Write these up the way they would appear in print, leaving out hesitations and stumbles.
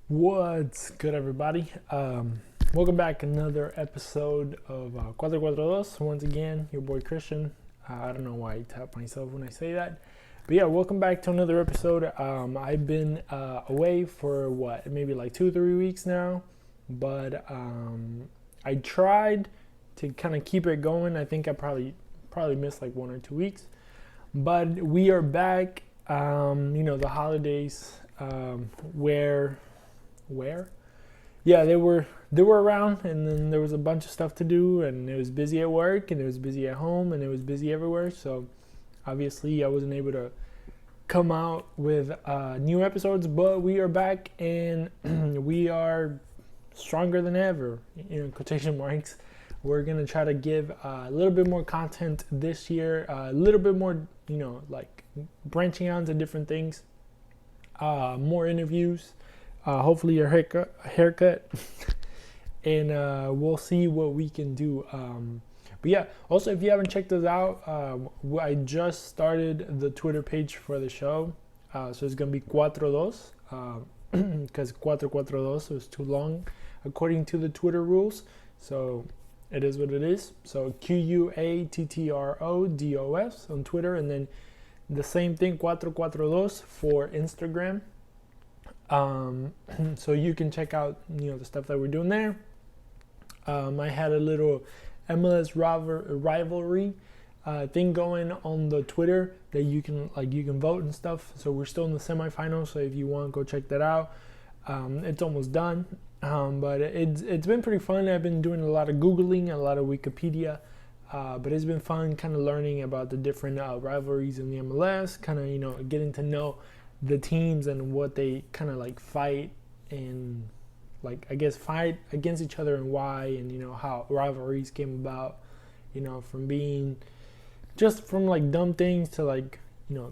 What's good, everybody? Welcome back. Another episode of 442. Once again, your boy Cristian. I don't know why I tap myself when I say that. But yeah, welcome back to another episode. I've been away for maybe like 2-3 weeks now. But I tried to kind of keep it going. I think I probably missed like 1 or 2 weeks. But we are back. The holidays where yeah, they were around, and then there was a bunch of stuff to do, and it was busy at work, and it was busy at home, and it was busy everywhere. So obviously I wasn't able to come out with new episodes, but we are back, and we are stronger than ever, quotation marks. We're gonna try to give a little bit more content this year, a little bit more, like branching out to different things, more interviews, hopefully a haircut, and we'll see what we can do. But yeah, also, if you haven't checked us out, I just started the Twitter page for the show, so it's gonna be 42, because 442 was too long according to the Twitter rules, so it is what it is. So QUATTRODOS on Twitter, and then the same thing, 442 for Instagram. So you can check out the stuff that we're doing there. I had a little MLS rivalry thing going on the Twitter that you can vote and stuff. So we're still in the semifinals, so if you want, go check that out. It's almost done, but it's been pretty fun. I've been doing a lot of Googling, a lot of Wikipedia, but it's been fun kind of learning about the different rivalries in the MLS, kind of getting to know the teams and what they kind of like fight and fight against each other and why, and how rivalries came about, from being just from like dumb things to like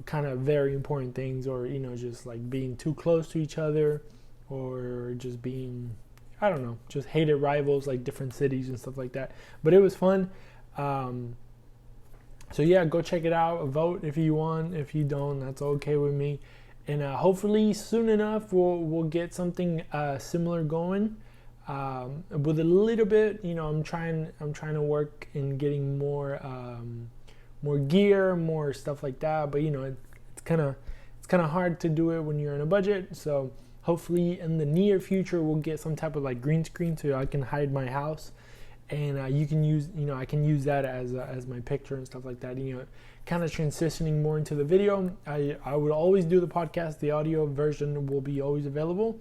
kind of very important things, or just like being too close to each other, or just being, I don't know, just hated rivals, like different cities and stuff like that. But it was fun. So yeah, go check it out. Vote if you want. If you don't, that's okay with me. And hopefully soon enough we'll get something similar going. With a little bit, I'm trying to work in getting more gear, more stuff like that. But it's kind of hard to do it when you're in a budget. So hopefully in the near future we'll get some type of like green screen so I can hide my house, and you can use I can use that as my picture and stuff like that. Kind of transitioning more into the video. I would always do the podcast. The audio version will be always available,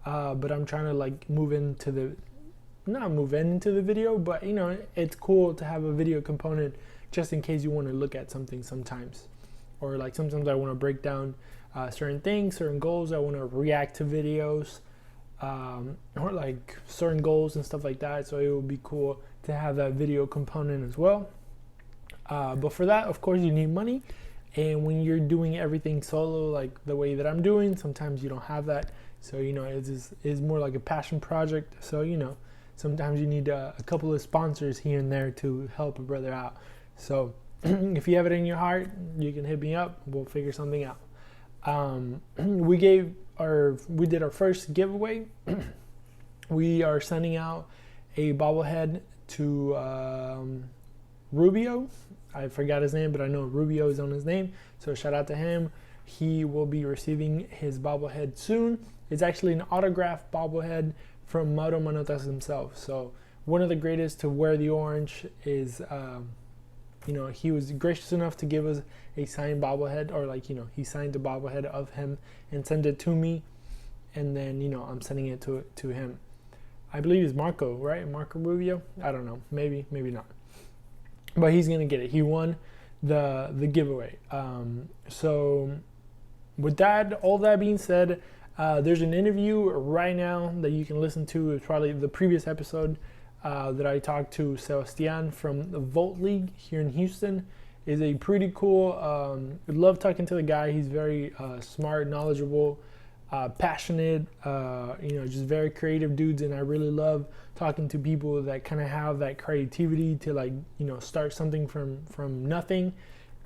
but I'm trying to like not move into the video, but it's cool to have a video component just in case you want to look at something sometimes, or like sometimes I want to break down certain things, certain goals. I want to react to videos, or like certain goals and stuff like that. So it would be cool to have that video component as well. But for that, of course, you need money. And when you're doing everything solo, like the way that I'm doing, sometimes you don't have that. So, it's more like a passion project. So, sometimes you need a couple of sponsors here and there to help a brother out. So if you have it in your heart, you can hit me up. We'll figure something out. We did our first giveaway. We are sending out a bobblehead to Rubio. I forgot his name, but I know Rubio is on his name, so shout out to him. He will be receiving his bobblehead soon. It's actually an autographed bobblehead from Mauro Manotas himself. So one of the greatest to wear the orange is, he was gracious enough to give us a signed bobblehead, or he signed the bobblehead of him and sent it to me, and then I'm sending it to him. I believe it's Marco, right? Marco Rubio. I don't know. Maybe not. But he's gonna get it. He won the giveaway. So with all that being said, there's an interview right now that you can listen to. It's probably the previous episode that I talked to Sebastian from the Volt League here in Houston. Is a pretty cool. I love talking to the guy. He's very smart, knowledgeable, passionate. Just very creative dudes, and I really love talking to people that kind of have that creativity to start something from nothing,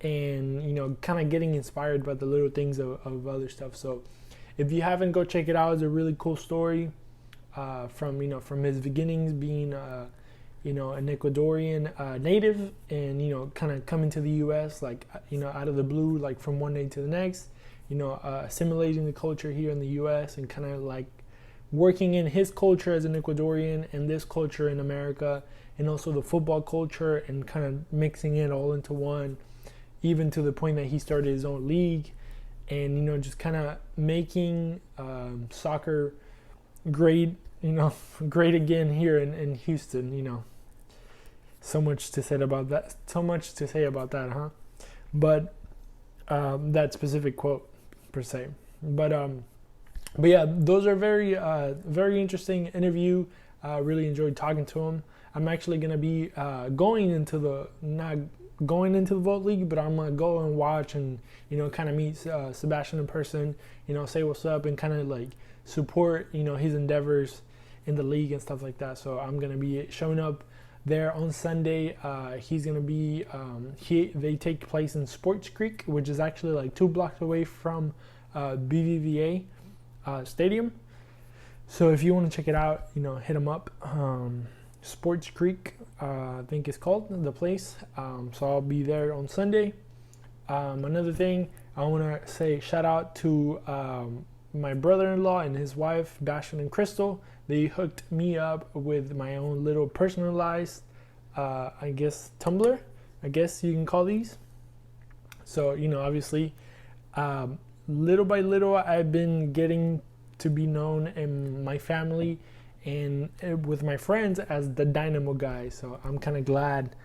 and kind of getting inspired by the little things of other stuff. So if you haven't, go check it out. It's a really cool story from his beginnings being an Ecuadorian native, and kind of coming to the U.S. like out of the blue, like from one day to the next, assimilating the culture here in the U.S. and kind of like working in his culture as an Ecuadorian and this culture in America, and also the football culture, and kind of mixing it all into one, even to the point that he started his own league, and just kind of making soccer great, great again here in Houston. So much to say about that, huh? But that specific quote per se. But yeah, those are very very interesting interview. Really enjoyed talking to him. I'm actually gonna be not going into the Vote League, but I'm gonna go and watch and kind of meet Sebastian in person. Say what's up and kind of like support his endeavors in the league and stuff like that. So I'm gonna be showing up there on Sunday. He's gonna be they take place in Sports Creek, which is actually like 2 blocks away from BBVA Stadium. So if you want to check it out, hit him up. Sports Creek, I think it's called, the place. So I'll be there on Sunday. Another thing, I want to say shout out to my brother-in-law and his wife, Bastion and Crystal. They hooked me up with my own little personalized, I guess, Tumblr, I guess you can call these. So, obviously, little by little, I've been getting to be known in my family and with my friends as the Dynamo guy. So I'm kind of glad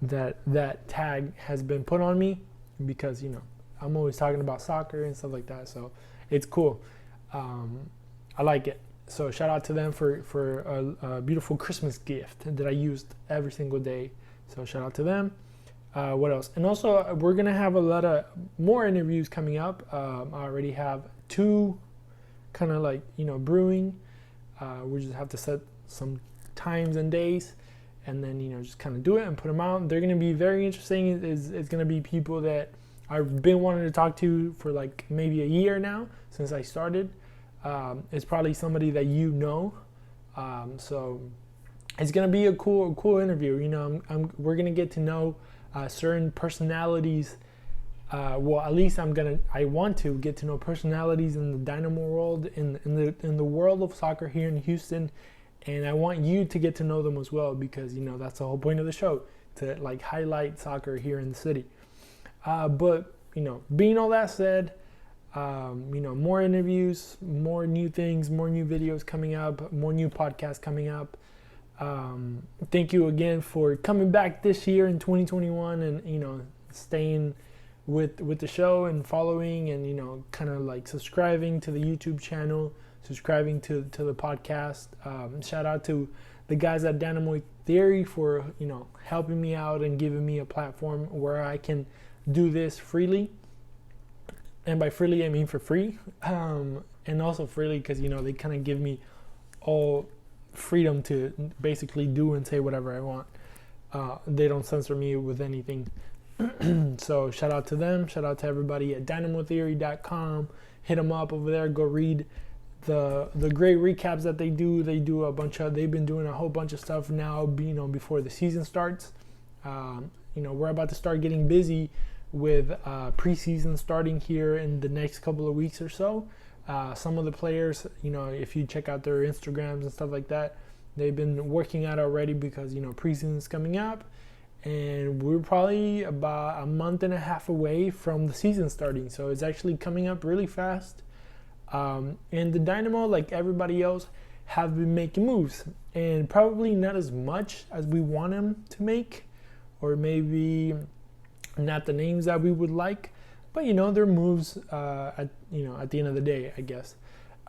that tag has been put on me, because I'm always talking about soccer and stuff like that. So it's cool. I like it. So shout out to them for a beautiful Christmas gift that I used every single day. So shout out to them. What else? And also, we're gonna have a lot of more interviews coming up. I already have 2 kind of like brewing. We just have to set some times and days, and then just kind of do it and put them out. They're going to be very interesting. It's going to be people that I've been wanting to talk to for like maybe a year now since I started. It's probably somebody that so it's going to be a cool interview. We're going to get to know certain personalities. Well, at least I want to get to know personalities in the Dynamo world, in the world of soccer here in Houston, and I want you to get to know them as well, because that's the whole point of the show, to like highlight soccer here in the city. But being all that said, more interviews, more new things, more new videos coming up, more new podcasts coming up. Thank you again for coming back this year in 2021, and staying with the show and following, and kind of like subscribing to the YouTube channel, subscribing to the podcast. Shout out to the guys at Dynamo Theory for helping me out and giving me a platform where I can do this freely, and by freely I mean for free, and also freely because they kind of give me all freedom to basically do and say whatever I want. They don't censor me with anything. So shout out to them. Shout out to everybody at dynamotheory.com. Hit them up over there. Go read the great recaps that they do. They've been doing a whole bunch of stuff now, before the season starts. We're about to start getting busy with preseason starting here in the next couple of weeks or so. Some of the players, if you check out their Instagrams and stuff like that, they've been working out already, because preseason is coming up. And we're probably about a month and a half away from the season starting. So it's actually coming up really fast. And the Dynamo, like everybody else, have been making moves. And probably not as much as we want them to make. Or maybe not the names that we would like. But, they're moves at the end of the day, I guess.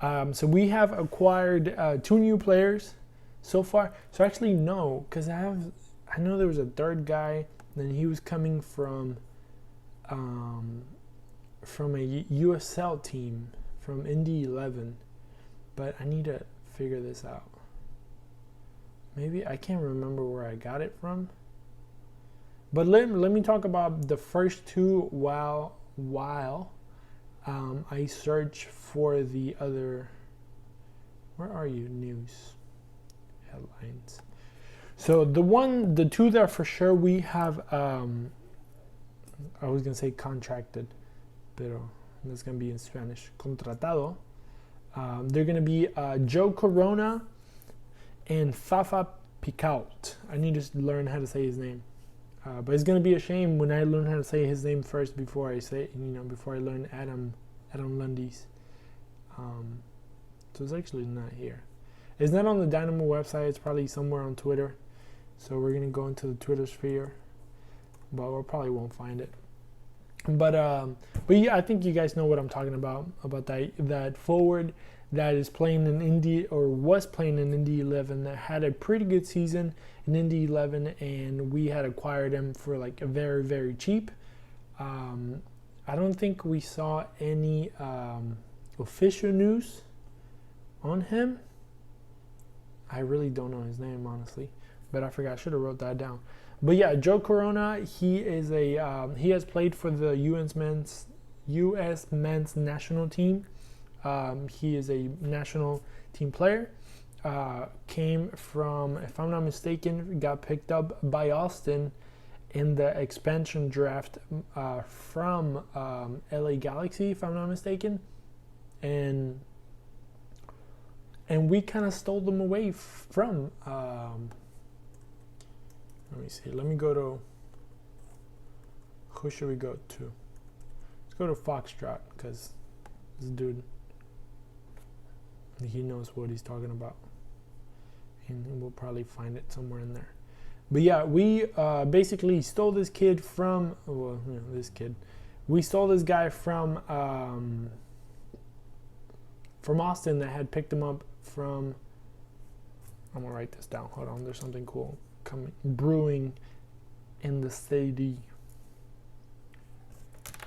So we have acquired 2 new players so far. So actually, no, because I know there was a third guy, and he was coming from a USL team, from Indy 11, but I need to figure this out. Maybe I can't remember where I got it from. But let me talk about the first 2 while I search for the other. Where are you? News headlines. So the two that for sure we have. I was gonna say contracted, pero that's gonna be in Spanish. Contratado. They're gonna be Joe Corona and Fafa Picault. I need to learn how to say his name. But it's gonna be a shame when I learn how to say his name first before I before I learn Adam Lundy's. So it's actually not here. It's not on the Dynamo website. It's probably somewhere on Twitter. So we're gonna go into the Twitter sphere, but we probably won't find it. But yeah, I think you guys know what I'm talking about that forward that is playing in Indy or was playing in Indy 11 that had a pretty good season in Indy 11, and we had acquired him for like a very, very cheap. I don't think we saw any official news on him. I really don't know his name, honestly, but I forgot. I should have wrote that down. But yeah, Joe Corona, he has played for the U.S. men's national team. He is a national team player. Came from, if I'm not mistaken, got picked up by Austin in the expansion draft from LA Galaxy, if I'm not mistaken, and we kind of stole them away from. Let me see. Let me go to. Who should we go to? Let's go to Foxtrot, because this dude, he knows what he's talking about, and we'll probably find it somewhere in there. But yeah, we basically stole this kid from. We stole this guy from Austin that had picked him up from. I'm gonna write this down. Hold on. There's something cool brewing in the city.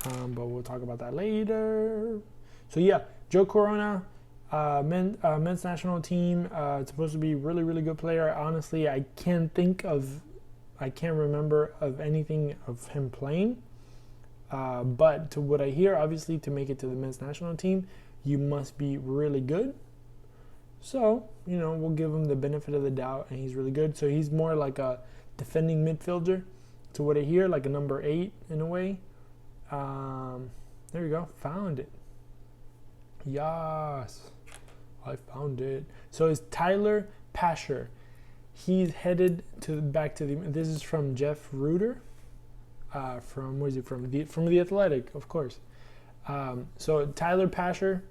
But we'll talk about that later. So yeah, Joe Corona, men's national team. It's supposed to be a really, really good player. Honestly, I can't remember of anything of him playing. But to what I hear, obviously, to make it to the men's national team, you must be really good. So, we'll give him the benefit of the doubt, and he's really good. So he's more like a defending midfielder, to what I hear, like a number 8 in a way. There you go. Found it. Yes. I found it. So it's Tyler Pasher. He's headed back to the. This is from Jeff Reuter. From where is he from? From the Athletic, of course. So Tyler Pasher.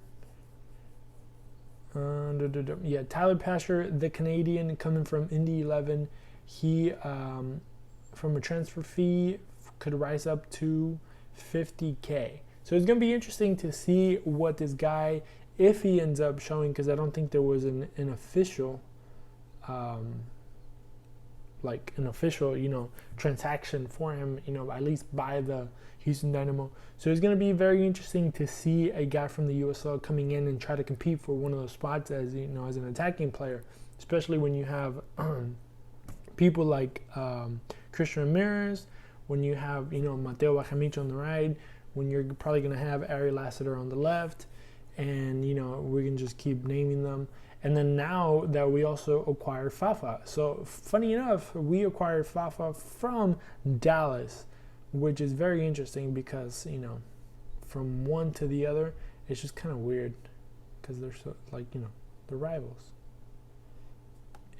Tyler Pasher, the Canadian, coming from Indy 11. He, from a transfer fee, could rise up to $50K. So it's going to be interesting to see what this guy, if he ends up showing, because I don't think there was an official, transaction for him, at least by the Houston Dynamo. So it's going to be very interesting to see a guy from the USL coming in and try to compete for one of those spots as an attacking player, especially when you have people like Cristian Ramirez, when you have Mateo Bajamic on the right, when you're probably going to have Ari Lassiter on the left, and we can just keep naming them. And then now that we also acquired Fafa. So funny enough, we acquired Fafa from Dallas, which is very interesting because, from one to the other, it's just kind of weird because they're so, they're rivals.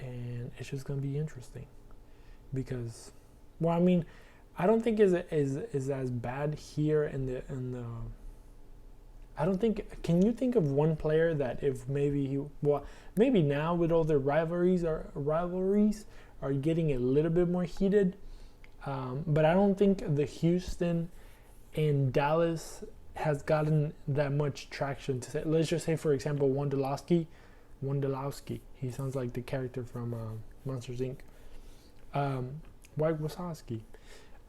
And it's just going to be interesting because, I don't think is as bad here in the I don't think. Can you think of one player that if maybe now with all the rivalries are getting a little bit more heated, but I don't think the Houston and Dallas has gotten that much traction. To say, let's just say, for example, Wondolowski. He sounds like the character from Monsters Inc. White Wazowski.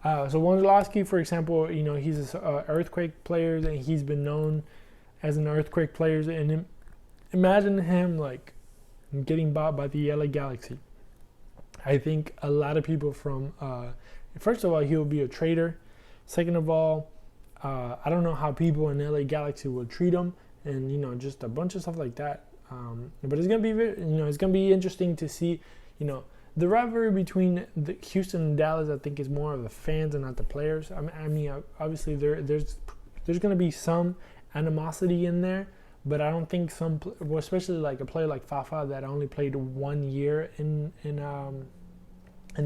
So Wondolowski, for example, he's an Earthquake player, and he's been known as an Earthquake player. And imagine him getting bought by the LA Galaxy. I think a lot of people from, first of all, he'll be a trader. Second of all, I don't know how people in LA Galaxy will treat him, and just a bunch of stuff like that. But it's gonna be it's gonna be interesting to see, the rivalry between the Houston and Dallas. I think is more of the fans and not the players. I mean obviously there's gonna be some animosity in there, but I don't think especially like a player like Fafa that only played 1 year in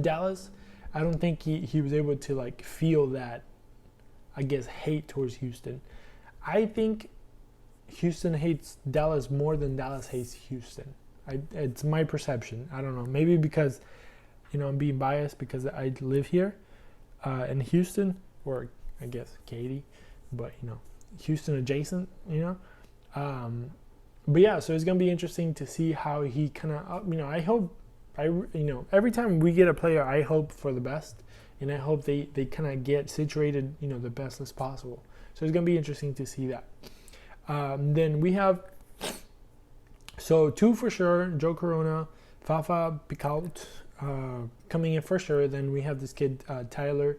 Dallas. I don't think he was able to like feel that, I guess, hate towards Houston. I think Houston hates Dallas more than Dallas hates Houston. It's my perception. I don't know. Maybe because, I'm being biased because I live here in Houston, or I guess Katy, but, Houston adjacent, But yeah, so it's going to be interesting to see how he kind of, I hope, every time we get a player, I hope for the best. And I hope they kind of get situated, the best as possible. So it's going to be interesting to see that. Then we have, so 2 for sure, Joe Corona, Fafa Picault coming in for sure. Then we have this kid, Tyler,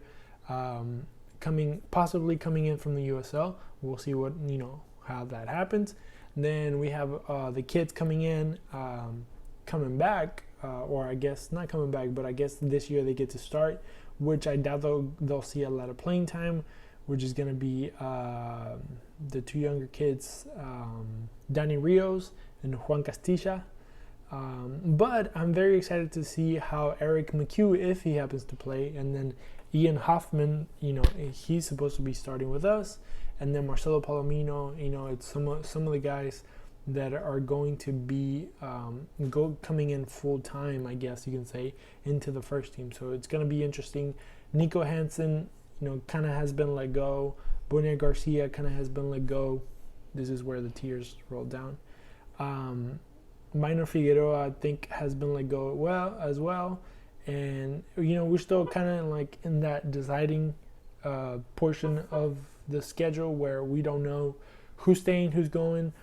possibly coming in from the USL. We'll see what, how that happens. Then we have the kids coming in, coming back, or I guess not coming back, but I guess this year they get to start, which I doubt they'll see a lot of playing time, which is going to be the 2 younger kids, Danny Rios and Juan Castilla. But I'm very excited to see how Eric McHugh, if he happens to play, and then Ian Hoffman, he's supposed to be starting with us, and then Marcelo Palomino, it's some of the guys that are going to be coming in full time, I guess you can say, into the first team. So it's going to be interesting. Nico Hansen, kind of has been let go. Bonia Garcia kind of has been let go. This is where the tears roll down. Minor Figueroa, I think, has been let go as well. And, we're still kind of like in that deciding portion of the schedule where we don't know who's staying, who's going.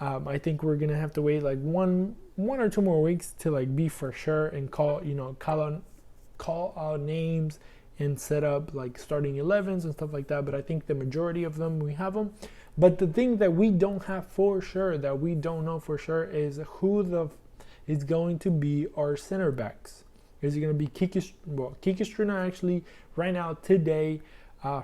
I think we're gonna have to wait like one or 2 more weeks to like be for sure and call out names and set up like starting 11s and stuff like that. But I think the majority of them, we have them. But the thing that we don't have for sure, that we don't know for sure, is who is going to be our center backs. Is it going to be Kiki Struna? Actually, right now, today,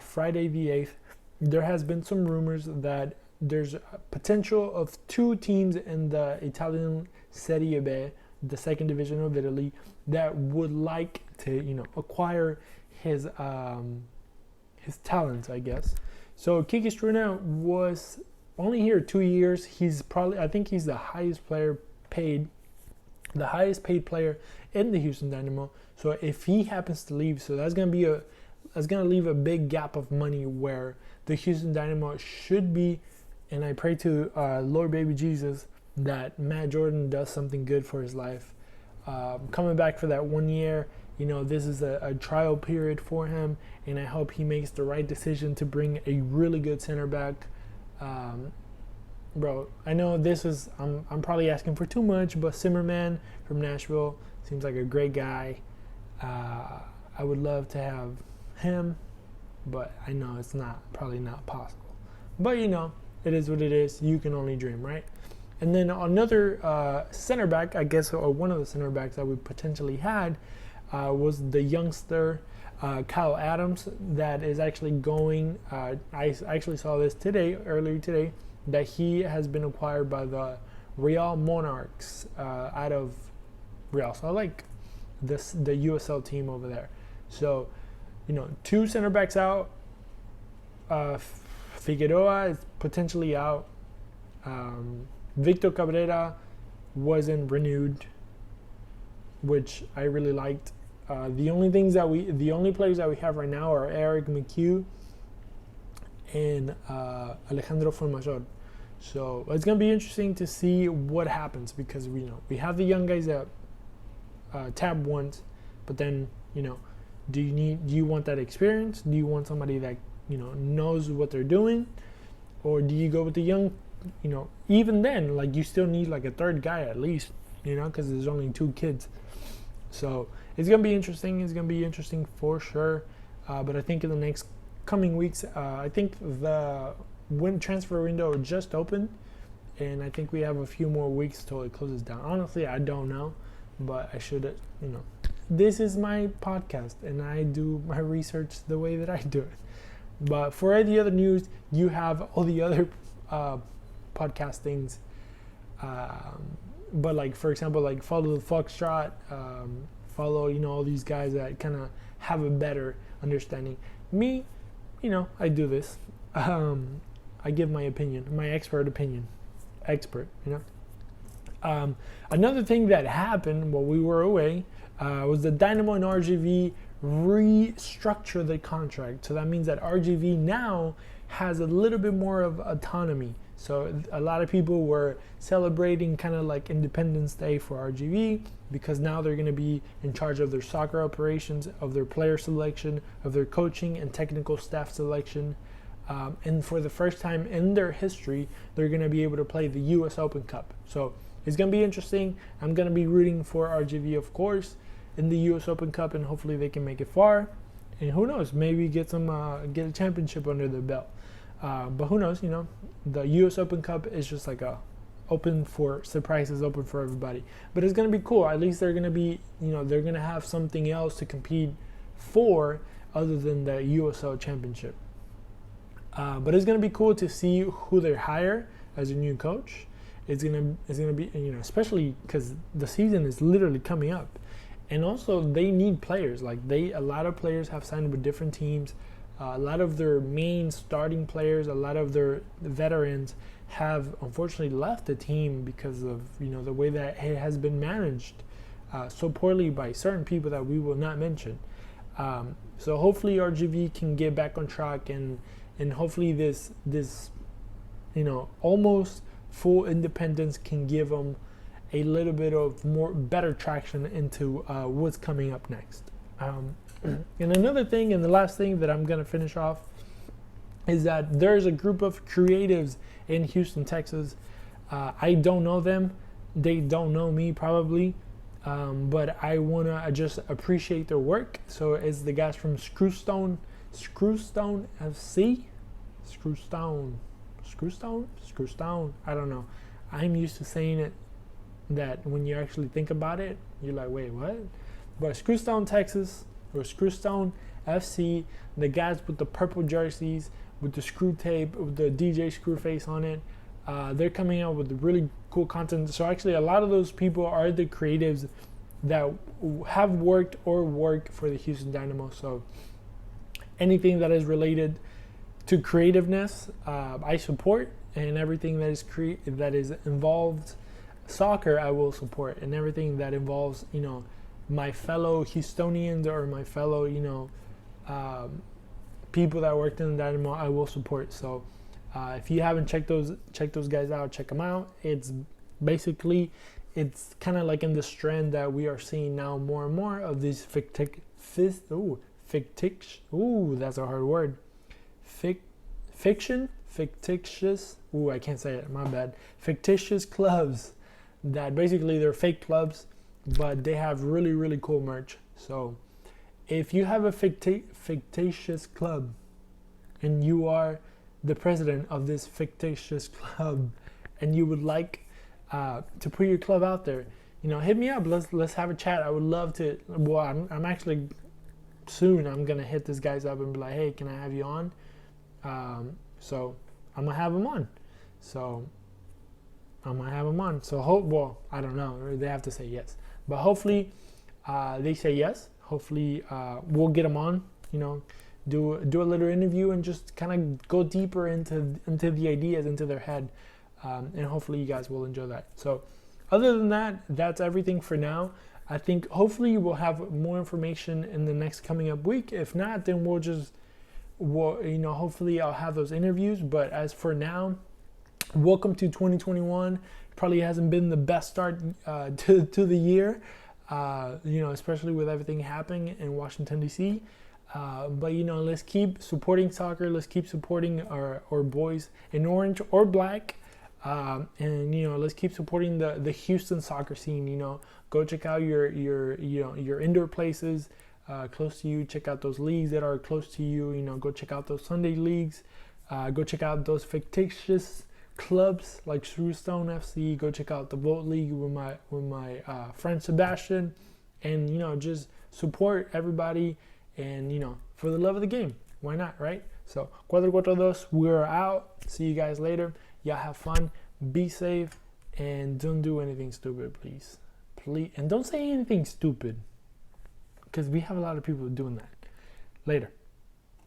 Friday the 8th, there has been some rumors that there's a potential of 2 teams in the Italian Serie B, the 2nd division of Italy, that would like to, acquire his talents, I guess. So Kiki Struna was only here 2 years. I think he's the highest paid player in the Houston Dynamo. So if he happens to leave, so that's gonna leave a big gap of money where the Houston Dynamo should be. And I pray to Lord Baby Jesus that Matt Jordan does something good for his life. Coming back for that 1 year, this is a trial period for him, and I hope he makes the right decision to bring a really good center back. Bro, I know I'm probably asking for too much, but Zimmerman from Nashville seems like a great guy. I would love to have him, but I know it's probably not possible. But it is what it is. You can only dream, right? And then another center back, I guess, or one of the center backs that we potentially had was the youngster Kyle Adams, that is actually going. I actually saw this earlier today, that he has been acquired by the Real Monarchs out of Real. So I like the USL team over there. So, 2 center backs out. Figueroa is potentially out. Victor Cabrera wasn't renewed, which I really liked. The only players that we have right now are Eric McHugh and Alejandro Fuenmayor. So it's gonna be interesting to see what happens, because we have the young guys that Tab wants, but then do you want that experience? Do you want somebody that knows what they're doing, or do you go with the young? Even then, like, you still need like a third guy at least, because there's only 2 kids. So it's gonna be interesting. It's gonna be interesting for sure. But I think in the next coming weeks. I think the transfer window just opened, and I think we have a few more weeks till it closes down. Honestly, I don't know, but I should, this is my podcast, and I do my research the way that I do it. But for the other news, you have all the other podcast things. But like, for example, like follow the Foxtrot, follow, all these guys that kind of have a better understanding. Me, I do this. I give my opinion, my expert opinion. Another thing that happened while we were away was the Dynamo and RGV restructure the contract. So that means that RGV now has a little bit more of autonomy. So a lot of people were celebrating kind of like Independence Day for RGV, because now they're going to be in charge of their soccer operations, of their player selection, of their coaching and technical staff selection. And for the first time in their history, they're going to be able to play the US Open Cup. So it's going to be interesting. I'm going to be rooting for RGV, of course, in the US Open Cup, and hopefully they can make it far. And who knows, maybe get a championship under their belt. But who knows, the US Open Cup is just like open for surprises, open for everybody. But it's going to be cool. At least they're going to be, they're going to have something else to compete for other than the USL Championship. But it's going to be cool to see who they hire as a new coach. It's going to be, especially because the season is literally coming up. And also they need players. Like a lot of players have signed with different teams. A lot of their main starting players, a lot of their veterans have unfortunately left the team because of the way that it has been managed so poorly by certain people that we will not mention. So hopefully RGV can get back on track, and hopefully this almost full independence can give them a little bit of better traction into what's coming up next. And another thing, and the last thing that I'm going to finish off, is that there's a group of creatives in Houston, Texas. I don't know them. They don't know me probably. But I want to just appreciate their work. So it's the guys from Screwston F.C. Screwstone. I don't know. I'm used to saying it that when you actually think about it, you're like, wait, what? But Screwston, Texas, or Screwston FC, the guys with the purple jerseys, with the screw tape, with the DJ Screwface on it, they're coming out with really cool content. So actually a lot of those people are the creatives that have worked or work for the Houston Dynamo. So anything that is related to creativeness, I support, and everything that is involved soccer, I will support, and everything that involves, my fellow Houstonians or my fellow, people that worked in the Dynamo, I will support. So if you haven't checked those guys out, check them out. It's kind of like in this trend that we are seeing now more and more of these fictitious, that's a hard word. Fictitious, I can't say it, my bad. Fictitious clubs that basically they're fake clubs, but they have really, really cool merch. So if you have a fictitious club and you are the president of this fictitious club and you would like to put your club out there, hit me up. Let's have a chat. I would love to. Well, I'm actually soon. I'm gonna hit these guys up and be like, hey, can I have you on? So I'm gonna have them on. So I don't know. They have to say yes. But hopefully they say yes. Hopefully we'll get them on, do a little interview and just kind of go deeper into the ideas, into their head. And hopefully you guys will enjoy that. So other than that, that's everything for now. I think hopefully we'll have more information in the next coming up week. If not, then hopefully I'll have those interviews. But as for now, welcome to 2021. Probably hasn't been the best start to the year, especially with everything happening in Washington, D.C. But, let's keep supporting soccer. Let's keep supporting our boys in orange or black. And, let's keep supporting the Houston soccer scene. Go check out your indoor places. close to you. Check out those leagues that are close to you. You know, go check out those Sunday leagues. Go check out those fictitious clubs like Screwston F.C. Go check out the Vote League with my friend Sebastian, and you know, just support everybody, and you know, for the love of the game, why not, right? So 442, we're out. See you guys later. Y'all have fun, be safe, and don't do anything stupid, please. And don't say anything stupid, because we have a lot of people doing that. Later.